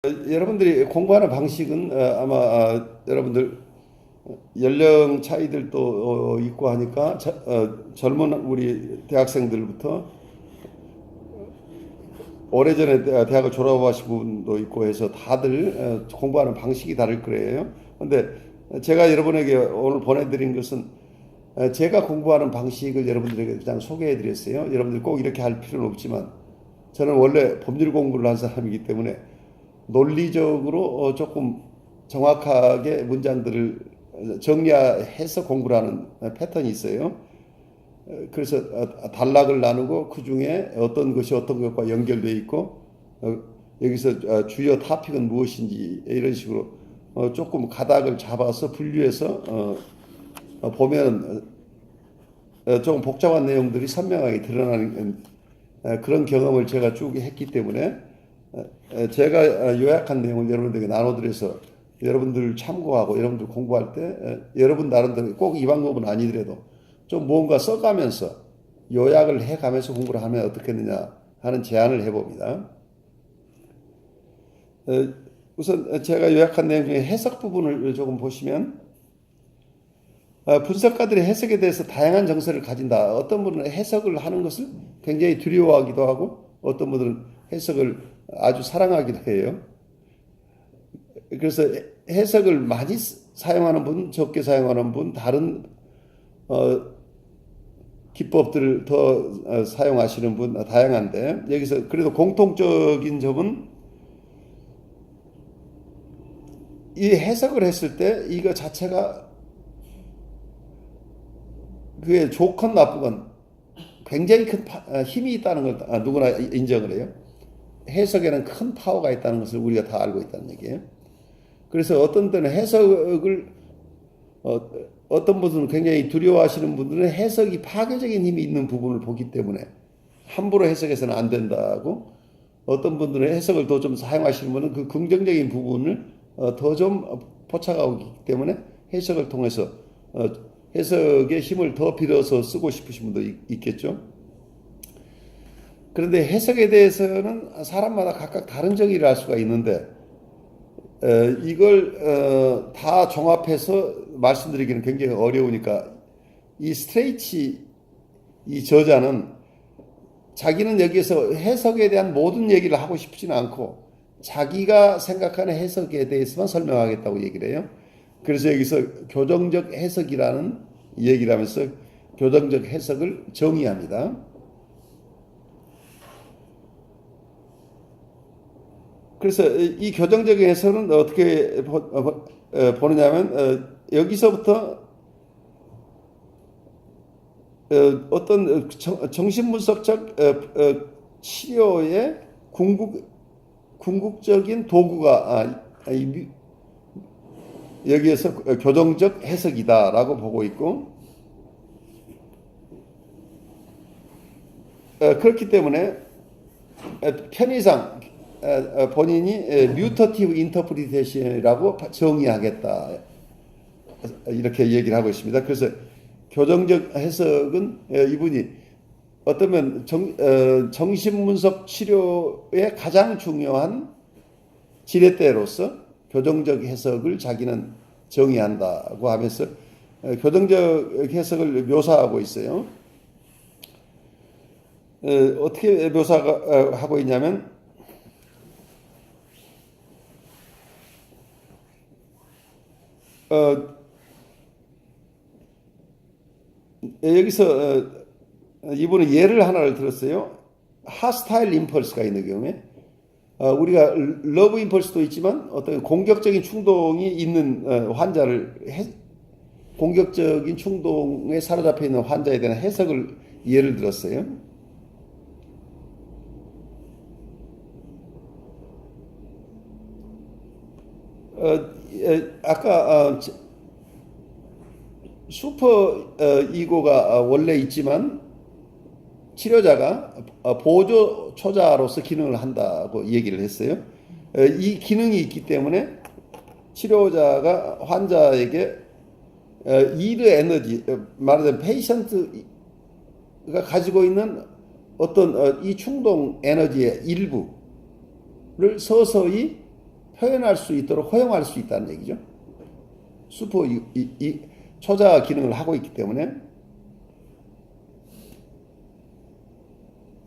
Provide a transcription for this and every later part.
여러분들이 공부하는 방식은 아마 여러분들 연령 차이들도 있고 하니까 젊은 우리 대학생들부터 오래전에 대학을 졸업하신 분도 있고 해서 다들 공부하는 방식이 다를 거예요. 근데 제가 여러분에게 오늘 보내드린 것은 제가 공부하는 방식을 여러분들에게 그냥 소개해 드렸어요. 여러분들 꼭 이렇게 할 필요는 없지만 저는 원래 법률 공부를 한 사람이기 때문에 논리적으로 조금 정확하게 문장들을 정리해서 공부를 하는 패턴이 있어요. 그래서 단락을 나누고 그 중에 어떤 것이 어떤 것과 연결되어 있고 여기서 주요 토픽은 무엇인지 이런 식으로 조금 가닥을 잡아서 분류해서 보면 조금 복잡한 내용들이 선명하게 드러나는 그런 경험을 제가 쭉 했기 때문에 제가 요약한 내용을 여러분들에게 나눠드려서 여러분들 참고하고 여러분들 공부할 때 여러분 나름대로 꼭 이 방법은 아니더라도 좀 무언가 써가면서 요약을 해가면서 공부를 하면 어떻겠느냐 하는 제안을 해봅니다. 우선 제가 요약한 내용 중에 해석 부분을 조금 보시면 분석가들의 해석에 대해서 다양한 정서를 가진다. 어떤 분은 해석을 하는 것을 굉장히 두려워하기도 하고 어떤 분들은 해석을 아주 사랑하기도 해요. 그래서 해석을 많이 사용하는 분, 적게 사용하는 분, 다른 기법들을 더 사용하시는 분 다양한데 여기서 그래도 공통적인 점은 이 해석을 했을 때 이거 자체가 그게 좋건 나쁘건 굉장히 큰 힘이 있다는 걸 누구나 인정을 해요. 해석에는 큰 파워가 있다는 것을 우리가 다 알고 있다는 얘기예요. 그래서 어떤 때는 해석을 어떤 분들은 굉장히 두려워하시는 분들은 해석이 파괴적인 힘이 있는 부분을 보기 때문에 함부로 해석해서는 안 된다고 어떤 분들은 해석을 더 좀 사용하시는 분은 그 긍정적인 부분을 더 좀 포착하고 있기 때문에 해석을 통해서 해석의 힘을 더 빌어서 쓰고 싶으신 분도 있겠죠. 그런데 해석에 대해서는 사람마다 각각 다른 정의를 할 수가 있는데 이걸 다 종합해서 말씀드리기는 굉장히 어려우니까 이 스트레이치 이 저자는 자기는 여기에서 해석에 대한 모든 얘기를 하고 싶지는 않고 자기가 생각하는 해석에 대해서만 설명하겠다고 얘기를 해요. 그래서 여기서 교정적 해석이라는 얘기를 하면서 교정적 해석을 정의합니다. 그래서 이 교정적 해석은 어떻게 보느냐면 여기서부터 어떤 정신분석적 치료의 궁극적인 도구가 여기에서 교정적 해석이다라고 보고 있고 그렇기 때문에 편의상 본인이 뮤터티브 인터프리테이션이라고 정의하겠다 이렇게 얘기를 하고 있습니다. 그래서 교정적 해석은 이분이 어떠면 정신분석 치료의 가장 중요한 지렛대로서 교정적 해석을 자기는 정의한다고 하면서 교정적 해석을 묘사하고 있어요. 어떻게 묘사하고 있냐면 여기서 이분은 예를 하나를 들었어요. 하스타일 임펄스가 있는 경우에 우리가 러브 임펄스도 있지만 어떤 공격적인 충동이 있는 환자를 공격적인 충동에 사로잡혀 있는 환자에 대한 해석을 예를 들었어요. 아까 슈퍼 이고가 원래 있지만 치료자가 보조 초자로서 기능을 한다고 얘기를 했어요. 이 기능이 있기 때문에 치료자가 환자에게 이르 에너지, 말하자면 페이션트가 가지고 있는 어떤 이 충동 에너지의 일부를 서서히 표현할 수 있도록 허용할 수 있다는 얘기죠. 슈퍼 초자 기능을 하고 있기 때문에.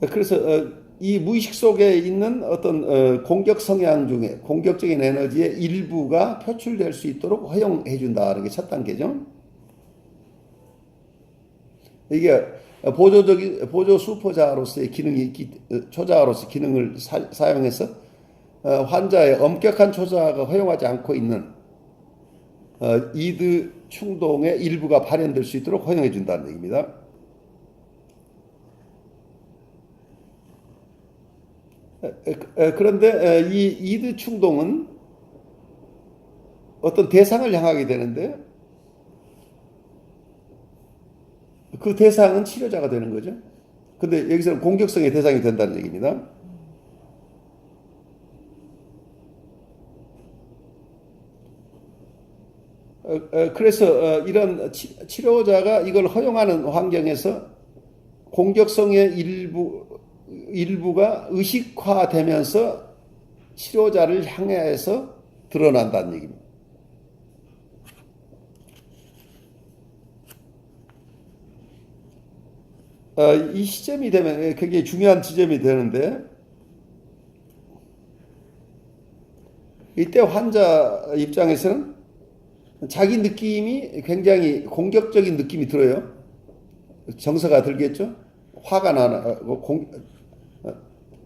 그래서 이 무의식 속에 있는 어떤 공격 성향 중에 공격적인 에너지의 일부가 표출될 수 있도록 허용해 준다는 게 첫 단계죠. 이게 보조 슈퍼자로서의 기능이 초자로서 기능을 사용해서 환자의 엄격한 초자가 허용하지 않고 있는 이드 충동의 일부가 발현될 수 있도록 허용해 준다는 얘기입니다. 그런데 이 이드 충동은 어떤 대상을 향하게 되는데 그 대상은 치료자가 되는 거죠. 근데 여기서는 공격성의 대상이 된다는 얘기입니다. 그래서 이런 치료자가 이걸 허용하는 환경에서 공격성의 일부가 의식화되면서 치료자를 향해서 드러난다는 얘기입니다. 이 시점이 되면 굉장히 중요한 지점이 되는데 이때 환자 입장에서는 자기 느낌이 굉장히 공격적인 느낌이 들어요. 정서가 들겠죠. 화가 나고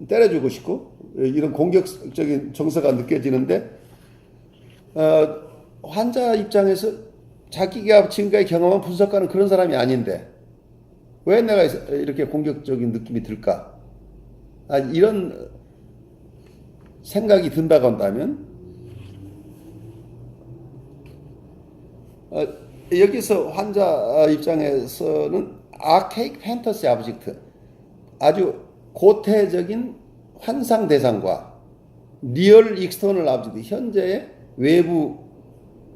때려주고 싶고 이런 공격적인 정서가 느껴지는데 환자 입장에서 자기가 지금까지 경험한 분석가는 그런 사람이 아닌데 왜 내가 이렇게 공격적인 느낌이 들까? 이런 생각이 든다고 한다면 여기서 환자 입장에서는 아케이크 판타시 오브젝트, 아주 고태적인 환상 대상과 리얼 익스터널 오브젝트, 현재의 외부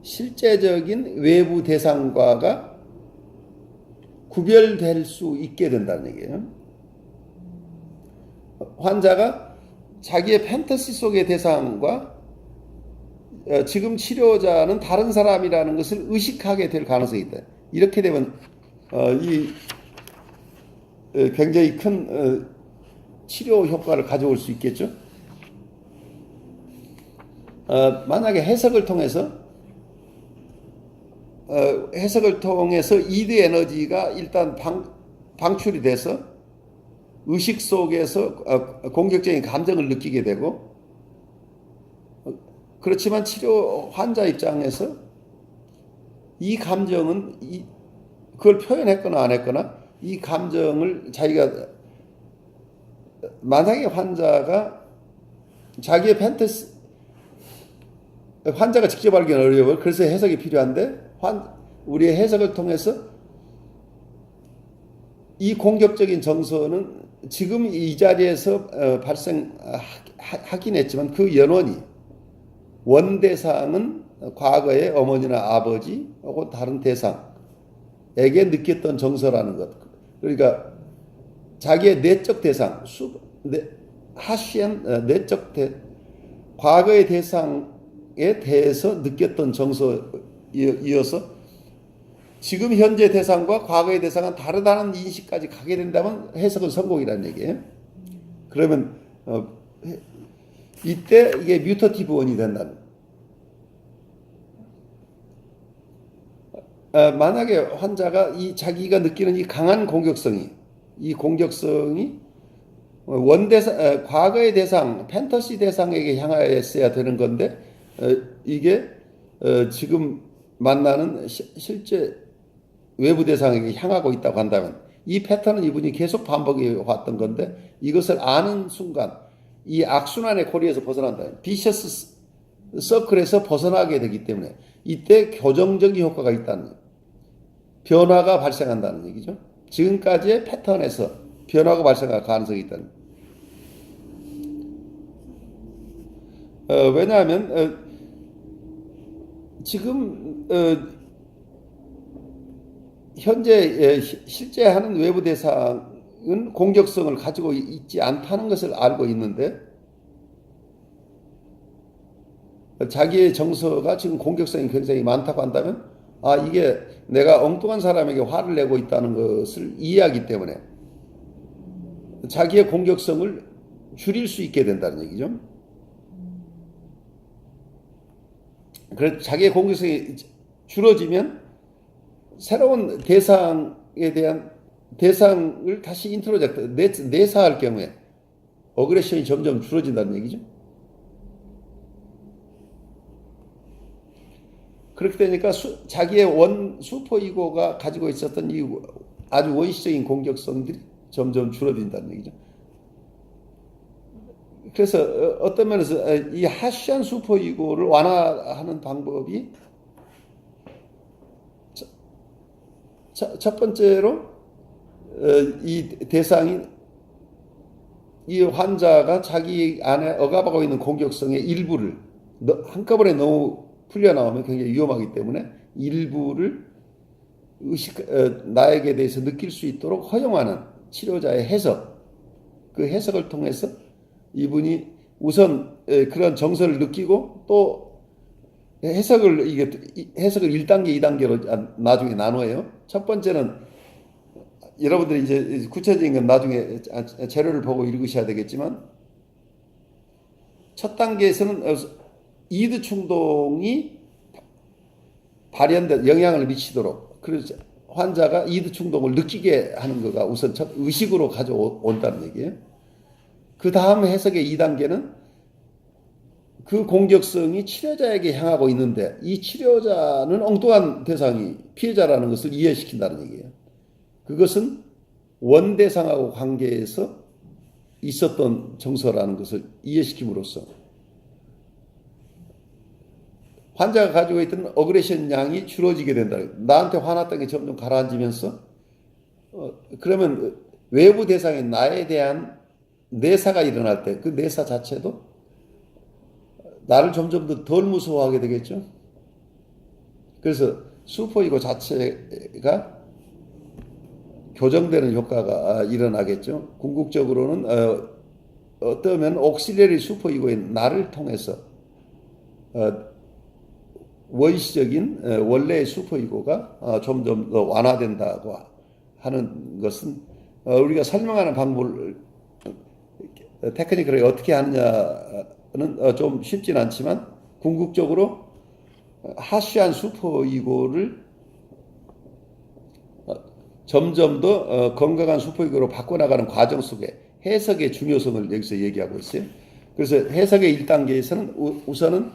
실제적인 외부 대상과가 구별될 수 있게 된다는 얘기예요. 환자가 자기의 판타시 속의 대상과 지금 치료자는 다른 사람이라는 것을 의식하게 될 가능성이 있다. 이렇게 되면 굉장히 큰 치료 효과를 가져올 수 있겠죠. 만약에 해석을 통해서 이드 에너지가 일단 방출이 돼서 의식 속에서 공격적인 감정을 느끼게 되고, 그렇지만 치료 환자 입장에서 이 감정은 그걸 표현했거나 안 했거나 이 감정을 자기가, 만약에 환자가 자기의 판타시, 환자가 직접 알기는 어려워요. 그래서 해석이 필요한데 우리의 해석을 통해서 이 공격적인 정서는 지금 이 자리에서 발생하긴 했지만 그 연원이, 원대상은 과거의 어머니나 아버지 혹은 다른 대상에게 느꼈던 정서라는 것. 그러니까 자기의 내적 대상, 하시엔 내적 과거의 대상에 대해서 느꼈던 정서이어서 지금 현재 대상과 과거의 대상은 다르다는 인식까지 가게 된다면 해석은 성공이라는 얘기예요. 그러면 이때 이게 뮤터티브 원이 된다는. 만약에 환자가 자기가 느끼는 이 강한 공격성이 원대상, 과거의 대상, 판타시 대상에게 향하였어야 되는 건데 이게 지금 만나는 실제 외부 대상에게 향하고 있다고 한다면 이 패턴은 이분이 계속 반복해 왔던 건데 이것을 아는 순간 이 악순환의 고리에서 벗어난다. 비셔스 서클에서 벗어나게 되기 때문에 이때 교정적인 효과가 있다는, 변화가 발생한다는 얘기죠. 지금까지의 패턴에서 변화가 발생할 가능성이 있다는. 왜냐하면 지금 현재 실제 하는 외부 대상은 공격성을 가지고 있지 않다는 것을 알고 있는데 자기의 정서가 지금 공격성이 굉장히 많다고 한다면, 아, 이게 내가 엉뚱한 사람에게 화를 내고 있다는 것을 이해하기 때문에 자기의 공격성을 줄일 수 있게 된다는 얘기죠. 그래서 자기의 공격성이 줄어지면 새로운 대상에 대한 대상을 다시 인트로젝트, 내사할 경우에 어그레션이 점점 줄어진다는 얘기죠. 그렇게 되니까 자기의 슈퍼이고가 가지고 있었던 이 아주 원시적인 공격성들이 점점 줄어든다는 얘기죠. 그래서 어떤 면에서 이 하쉬한 슈퍼이고를 완화하는 방법이 첫 번째로 이 대상이 이 환자가 자기 안에 억압하고 있는 공격성의 일부를 한꺼번에 너무 풀려나오면 굉장히 위험하기 때문에 일부를 나에게 대해서 느낄 수 있도록 허용하는 치료자의 해석, 그 해석을 통해서 이분이 우선 그런 정서를 느끼고 또 해석을 1단계, 2단계로 나중에 나눠요. 첫 번째는 여러분들이 이제 구체적인 건 나중에 재료를 보고 읽으셔야 되겠지만, 첫 단계에서는 이드 충동이 발현된 영향을 미치도록, 그래서 환자가 이드 충동을 느끼게 하는 거가 우선 첫 의식으로 가져온다는 얘기예요. 그 다음 해석의 2단계는 그 공격성이 치료자에게 향하고 있는데 이 치료자는 엉뚱한 대상이 피해자라는 것을 이해시킨다는 얘기예요. 그것은 원대상하고 관계에서 있었던 정서라는 것을 이해시킴으로써 환자가 가지고 있던 어그레션 양이 줄어지게 된다. 나한테 화났던 게 점점 가라앉으면서 그러면 외부 대상인 나에 대한 내사가 일어날 때 그 내사 자체도 나를 점점 더 덜 무서워하게 되겠죠. 그래서 슈퍼이고 자체가 교정되는 효과가 일어나겠죠. 궁극적으로는 어떠면 옥실레리 슈퍼이고인 나를 통해서 원시적인 원래의 슈퍼이고가 점점 더 완화된다고 하는 것은 우리가 설명하는 방법을 테크니컬이 어떻게 하느냐는 좀 쉽진 않지만 궁극적으로 하쉬한 슈퍼이고를 점점 더 건강한 슈퍼이고로 바꿔나가는 과정 속에 해석의 중요성을 여기서 얘기하고 있어요. 그래서 해석의 1단계에서는 우선은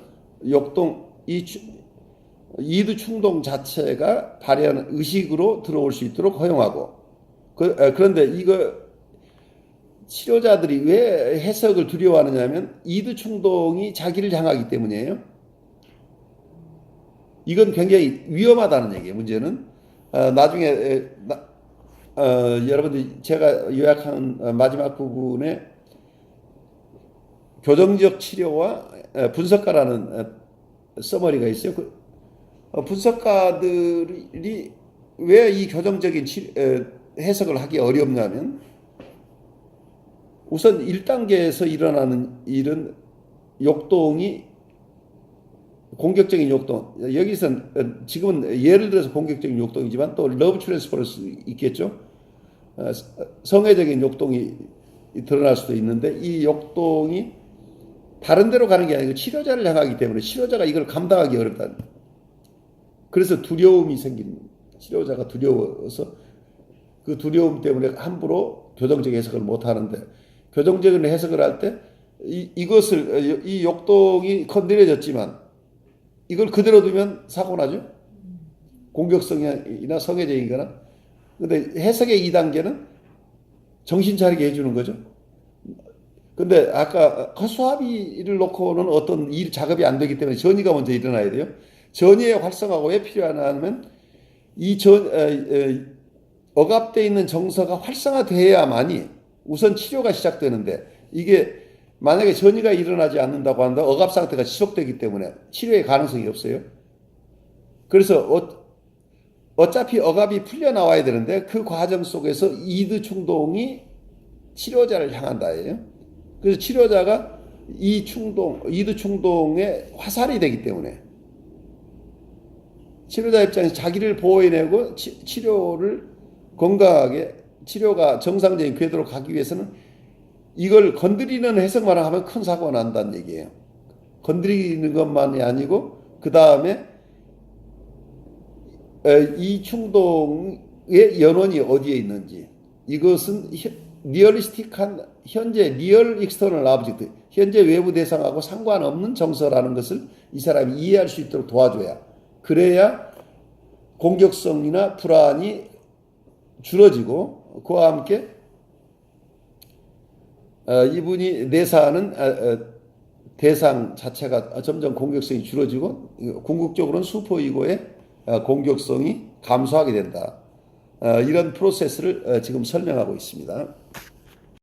이드 충동 자체가 발현 의식으로 들어올 수 있도록 허용하고, 그런데 이거 치료자들이 왜 해석을 두려워하느냐면 이드 충동이 자기를 향하기 때문이에요. 이건 굉장히 위험하다는 얘기예요. 문제는 나중에 여러분들이 제가 요약한 마지막 부분에 교정적 치료와 분석가라는 서머리가 있어요. 분석가들이 왜 이 교정적인 해석을 하기 어렵냐면 우선 1단계에서 일어나는 일은 역동이 공격적인 역동, 여기서는 지금은 예를 들어서 공격적인 역동이지만 또 러브 트랜스퍼럴 수 있겠죠. 성애적인 역동이 드러날 수도 있는데 이 역동이 다른 데로 가는 게 아니고 치료자를 향하기 때문에 치료자가 이걸 감당하기 어렵다. 그래서 두려움이 생깁니다. 치료자가 두려워서 그 두려움 때문에 함부로 교정적 해석을 못 하는데, 교정적인 해석을 할 때 이 역동이 건드려졌지만 이걸 그대로 두면 사고 나죠. 공격성이나 성애적이거나. 근데 해석의 2단계는 정신 차리게 해주는 거죠. 근데 아까 허수아비를 놓고는 어떤 작업이 안 되기 때문에 전이가 먼저 일어나야 돼요. 전이의 활성화가 왜 필요하냐면 억압되어 있는 정서가 활성화돼야만이 우선 치료가 시작되는데, 이게 만약에 전이가 일어나지 않는다고 한다 억압 상태가 지속되기 때문에 치료의 가능성이 없어요. 그래서 어차피 억압이 풀려 나와야 되는데 그 과정 속에서 이드 충동이 치료자를 향한다예요. 그래서 치료자가 이두 충동의 화살이 되기 때문에 치료자 입장에서 자기를 보호해내고 치료를 건강하게 치료가 정상적인 궤도로 가기 위해서는 이걸 건드리는 해석만 하면 큰 사고가 난다는 얘기예요. 건드리는 것만이 아니고 그 다음에 이 충동의 연원이 어디에 있는지 이것은 리얼리스틱한 현재 리얼 익스터널 오브젝트 현재 외부 대상하고 상관없는 정서라는 것을 이 사람이 이해할 수 있도록 도와줘야 그래야 공격성이나 불안이 줄어지고 그와 함께 이분이 내사하는 대상 자체가 점점 공격성이 줄어지고 궁극적으로는 슈퍼이고의 공격성이 감소하게 된다. 이런 프로세스를 지금 설명하고 있습니다.